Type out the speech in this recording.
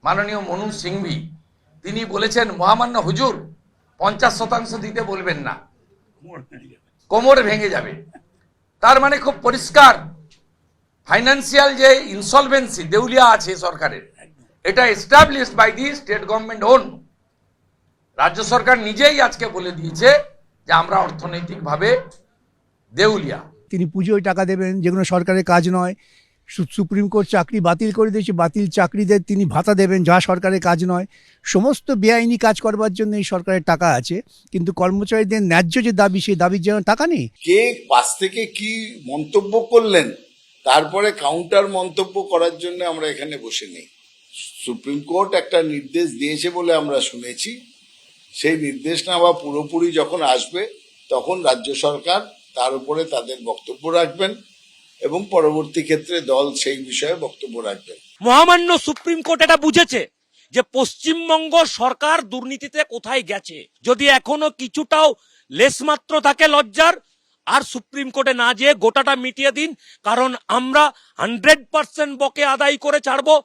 মাননীয় মনু সিংভি, তিনি বলেছেন মহামান্য হুজুর 50% দিতে বলবেন না, কোমর ভেঙে যাবে। তার মানে খুব পরিষ্কার ফাইন্যান্সিয়াল যে ইনসলভেন্সি দেউলিয়া আছে সরকারের, এটা established by the state government own. রাজ্য সরকার নিজেই আজকে বলে দিয়েছে যে আমরা অর্থনৈতিকভাবে দেউলিয়া। তিনি পুজোয় টাকা দেবেন যেগুলো সরকারের কাজ নয়। সুপ্রিম কোর্ট চাকরি বাতিল করে দিয়েছে, বাতিল চাকরিদের তিনি ভাতা দেবেন যা সরকারের কাজ নয়। সমস্ত বেআইনি কাজ করবার জন্য এই সরকারের টাকা আছে, কিন্তু কর্মচারীদের ন্যায্য যে দাবি, সেই দাবির জন্য টাকা নেই। কে পাশ থেকে কি মন্তব্য করলেন, তারপরে কাউন্টার মন্তব্য করার জন্য আমরা এখানে বসে নেই। সুপ্রিম কোর্ট একটা নির্দেশ দিয়েছে বলে আমরা শুনেছি, সেই নির্দেশনামা পুরোপুরি যখন আসবে তখন রাজ্য সরকার তার উপরে তাদের বক্তব্য রাখবেন এবং পরবর্তী ক্ষেত্রে দল সেই বিষয়ে বক্তব্য রাখবেন। মহামান্য সুপ্রিম কোর্ট এটা বুঝেছে যে পশ্চিমবঙ্গ সরকার দুর্নীতিতে কোথায় গেছে। যদি এখনো কিছুটাও লেশমাত্র থাকে লজ্জার, আর সুপ্রিম কোর্টে না যেয়ে গোটাটা মিটিয়ে দিন, কারণ আমরা 100% বকে আদায় করে ছাড়বো।